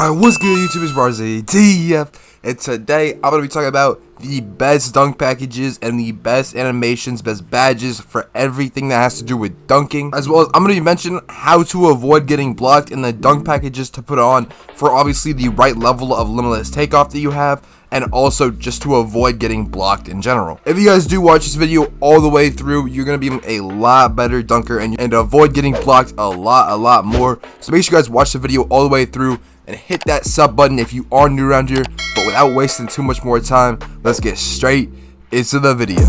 Alright, what's good YouTube, it's Aurzyn TF, and today I'm going to be talking about the best dunk packages and the best animations, best badges for everything that has to do with dunking, as well as I'm going to be mentioning how to avoid getting blocked in the dunk packages to put on for obviously the right level of limitless takeoff that you have, and also just to avoid getting blocked in general. If you guys do watch this video all the way through, you're going to be a lot better dunker and avoid getting blocked a lot more. So make sure you guys watch the video all the way through and hit that sub button if you are new around here. But without wasting too much more time, let's get straight into the video.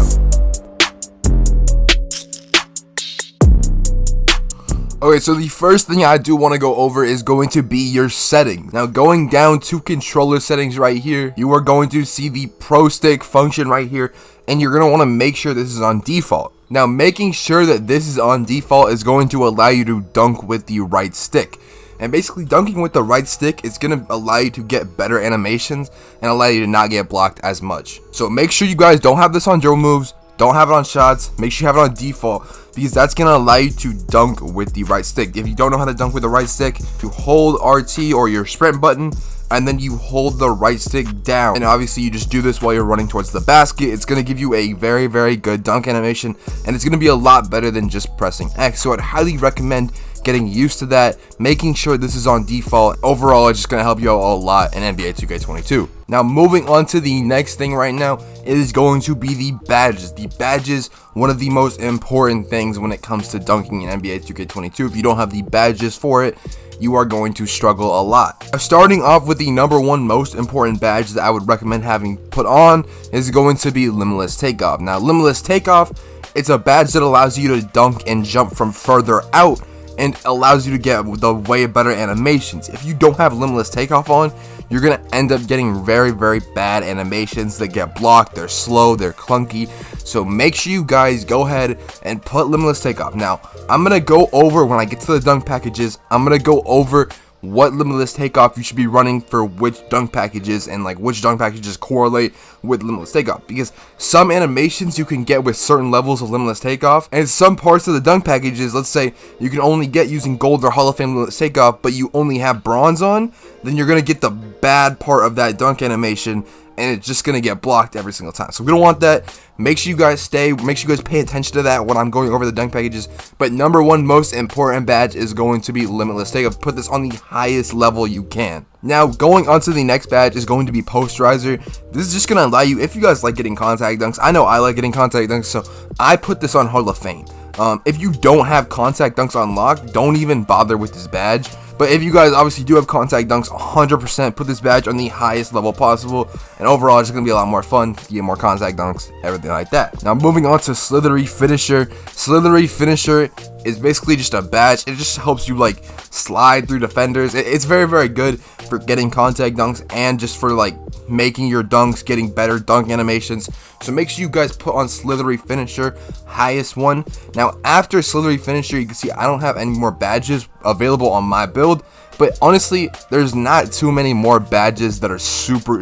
Okay, so the first thing I do want to go over is going to be your settings. Now, going down to controller settings right here, you are going to see the Pro Stick function right here, and you're going to want to make sure this is on default. Now, making sure that this is on default is going to allow you to dunk with the right stick. And basically, dunking with the right stick is going to allow you to get better animations and allow you to not get blocked as much. So make sure you guys don't have this on dribble moves, don't have it on shots, make sure you have it on default, because that's going to allow you to dunk with the right stick. If you don't know how to dunk with the right stick, you hold RT or your sprint button, and then you hold the right stick down, and obviously you just do this while you're running towards the basket. It's going to give you a very good dunk animation, and it's going to be a lot better than just pressing X. So I'd highly recommend getting used to that, making sure this is on default. Overall, it's just going to help you out a lot in NBA 2K22. Now, moving on to the next thing right now, it is going to be the badges. The badges, one of the most important things when it comes to dunking in NBA 2K22. If you don't have the badges for it, you are going to struggle a lot. Starting off with the #1 most important badge that I would recommend having put on is going to be Limitless Takeoff. Now, Limitless Takeoff, it's a badge that allows you to dunk and jump from further out and allows you to get the way better animations. If you don't have Limitless Takeoff on, you're gonna end up getting very bad animations that get blocked. They're slow, they're clunky. So make sure you guys go ahead and put Limitless Takeoff. Now, I'm gonna go over, when I get to the dunk packages, I'm gonna go over what Limitless Takeoff you should be running for which dunk packages, and like which dunk packages correlate with Limitless Takeoff, because some animations you can get with certain levels of Limitless Takeoff, and some parts of the dunk packages, let's say you can only get using Gold or Hall of Fame Limitless Takeoff, but you only have Bronze on, then you're gonna get the bad part of that dunk animation, and it's just gonna get blocked every single time. So we don't want that. Make sure you guys make sure you guys pay attention to that when I'm going over the dunk packages. But #1 most important badge is going to be Limitless Takeoff. Put this on the highest level you can. Now, going on to the next badge is going to be Posterizer. This is just gonna allow you, if you guys like getting contact dunks, I know I like getting contact dunks, so I put this on Hall of Fame. If you don't have contact dunks unlocked, don't even bother with this badge. But if you guys obviously do have contact dunks, 100% put this badge on the highest level possible, and overall it's going to be a lot more fun to get more contact dunks, everything like that. Now, moving on to Slithery Finisher. Slithery Finisher is basically just a badge. It just helps you like slide through defenders. It's very good for getting contact dunks and just for like making your dunks, getting better dunk animations. So make sure you guys put on Slithery Finisher, highest one. Now, after Slithery Finisher, you can see I don't have any more badges available on my build, but honestly, there's not too many more badges that are super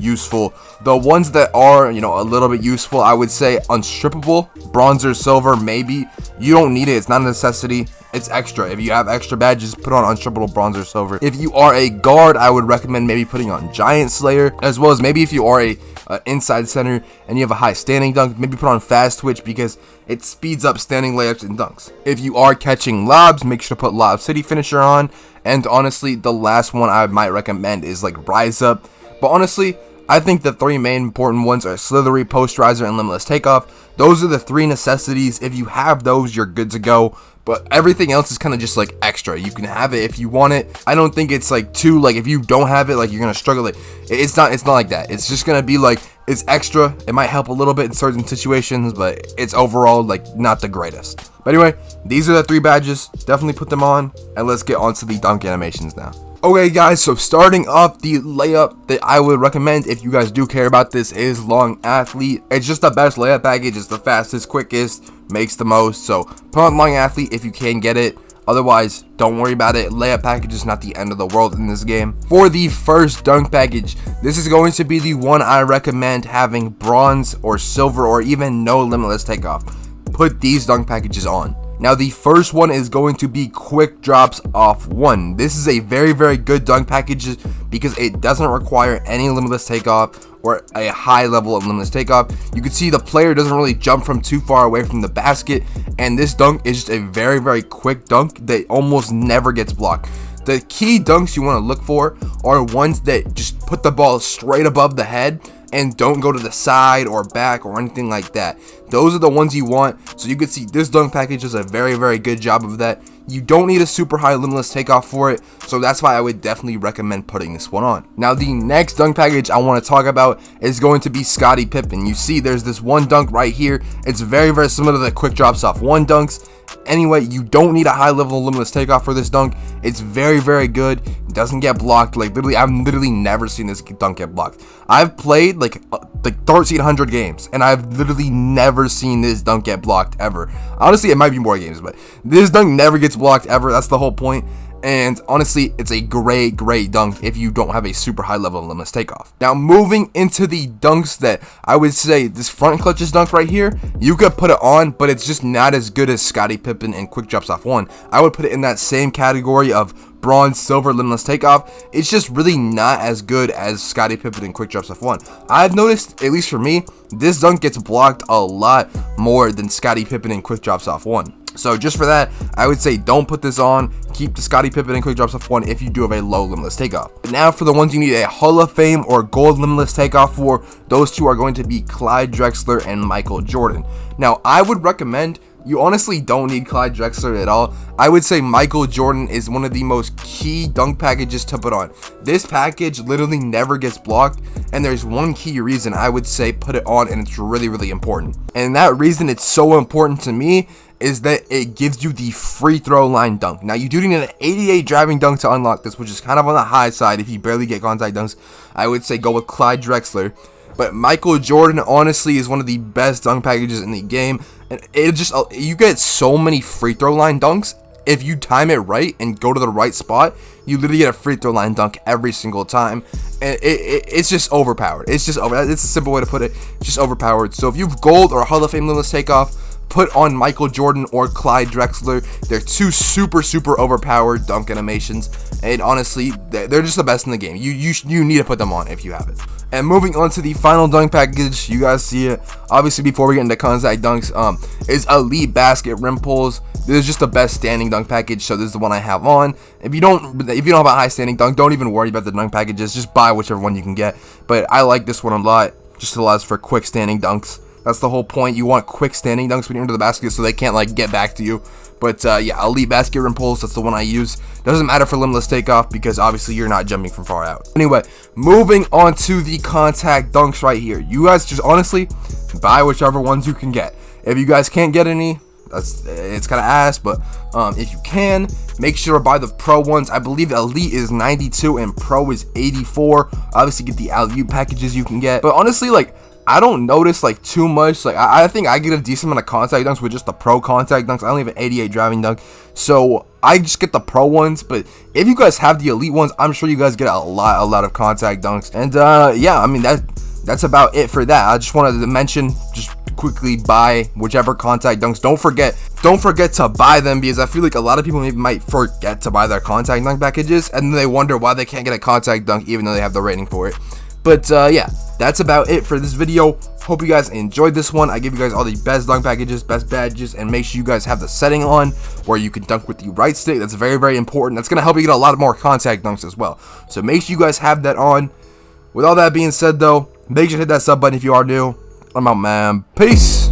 useful. The ones that are, you know, a little bit useful, I would say Unstrippable, Bronze or Silver, maybe. You don't need it, it's not a necessity. It's extra. If you have extra badges, put on Unstrippable, Bronze, or Silver. If you are a guard, I would recommend maybe putting on Giant Slayer, as well as maybe if you are a inside center and you have a high standing dunk, maybe put on Fast Twitch because it speeds up standing layups and dunks. If you are catching lobs, make sure to put Lob City Finisher on. And honestly, the last one I might recommend is like Rise Up. But honestly, I think the 3 main important ones are Slithery, Posterizer, and Limitless Takeoff. Those are the 3 necessities. If you have those, you're good to go. But everything else is kind of just like extra. You can have it if you want it. I don't think it's like too, like if you don't have it, like you're gonna struggle. It's not like that. It's just gonna be like, it's extra. It might help a little bit in certain situations, but it's overall like not the greatest. But anyway, these are the 3 badges. Definitely put them on, and let's get on to the dunk animations now. Okay guys, so starting off, the layup that I would recommend if you guys do care about this is Long Athlete. It's just the best layup package. It's the fastest, quickest, makes the most. So put on Long Athlete if you can get it. Otherwise, don't worry about it. Layup package is not the end of the world in this game. For the first dunk package, this is going to be the one I recommend having Bronze or Silver or even no Limitless Takeoff. Put these dunk packages on. Now the first one is going to be quick drops off 1. This is a very, very good dunk package because it doesn't require any limitless takeoff or a high level of limitless takeoff. You can see the player doesn't really jump from too far away from the basket, and this dunk is just a very, very quick dunk that almost never gets blocked. The key dunks you want to look for are ones that just put the ball straight above the head and don't go to the side or back or anything like that. Those are the ones you want. So you can see this dunk package does a very, very good job of that. You don't need a super high limitless takeoff for it, so that's why I would definitely recommend putting this one on. Now the next dunk package I want to talk about is going to be Scottie Pippen. You see there's this one dunk right here. It's very, very similar to the quick drops off 1 dunks. Anyway, you don't need a high level of limitless takeoff for this dunk. It's very, very good. It doesn't get blocked. Like literally, I've literally never seen this dunk get blocked. I've played like 1,300 games, and I've literally never seen this dunk get blocked ever. Honestly, it might be more games, but this dunk never gets blocked ever. That's the whole point. And honestly, it's a great, great dunk if you don't have a super high level of limitless takeoff. Now, moving into the dunks that I would say this front clutches dunk right here, you could put it on, but it's just not as good as Scottie Pippen and quick drops off 1. I would put it in that same category of bronze, silver, limitless takeoff. It's just really not as good as Scottie Pippen and quick drops off 1. I've noticed, at least for me, this dunk gets blocked a lot more than Scottie Pippen and quick drops off 1. So just for that, I would say don't put this on. Keep the Scottie Pippen and quick drops off 1 if you do have a low limitless takeoff. Now for the ones you need a Hall of Fame or gold limitless takeoff for, those two are going to be Clyde Drexler and Michael Jordan. Now I would recommend, you honestly don't need Clyde Drexler at all. I would say Michael Jordan is one of the most key dunk packages to put on. This package literally never gets blocked, and there's one key reason I would say put it on, and it's really, really important. And that reason it's so important to me is that it gives you the free throw line dunk. Now you do need an 88 driving dunk to unlock this, which is kind of on the high side. If you barely get contact dunks, I would say go with Clyde Drexler. But Michael Jordan honestly is one of the best dunk packages in the game, and it just, you get so many free throw line dunks. If you time it right and go to the right spot, you literally get a free throw line dunk every single time, and it's just overpowered. It's a simple way to put it. It's just overpowered. So if you've gold or Hall of Fame limitless takeoff, put on Michael Jordan or Clyde Drexler. They're two super, super overpowered dunk animations, and honestly, they're just the best in the game. You need to put them on if you have it. And moving on to the final dunk package, you guys see it. Obviously, before we get into contact dunks, is Elite Basket Rim Pulls. This is just the best standing dunk package, so this is the one I have on. If you don't have a high standing dunk, don't even worry about the dunk packages. Just buy whichever one you can get. But I like this one a lot. Just allows for quick standing dunks. That's the whole point. You want quick standing dunks when you're into the basket so they can't like get back to you. But yeah, Elite Basket Rim Pulls, that's the one I use. Doesn't matter for limitless takeoff because obviously you're not jumping from far out. Anyway, moving on to the contact dunks right here. You guys just honestly buy whichever ones you can get. If you guys can't get any, it's kind of ass, but if you can, make sure to buy the pro ones. I believe Elite is 92 and Pro is 84. Obviously get the alley-oop packages you can get. But honestly, like, I don't notice like too much. Like I think I get a decent amount of contact dunks with just the pro contact dunks. I only have an 88 driving dunk, so I just get the pro ones. But if you guys have the elite ones, I'm sure you guys get a lot of contact dunks. And yeah, I mean that's about it for that. I just wanted to mention, just quickly buy whichever contact dunks. Don't forget to buy them, because I feel like a lot of people might forget to buy their contact dunk packages, and then they wonder why they can't get a contact dunk even though they have the rating for it. But yeah, that's about it for this video. Hope you guys enjoyed this one. I give you guys all the best dunk packages, best badges, and make sure you guys have the setting on where you can dunk with the right stick. That's very, very important. That's going to help you get a lot more contact dunks as well. So make sure you guys have that on. With all that being said though, make sure to hit that sub button if you are new. I'm out, man. Peace.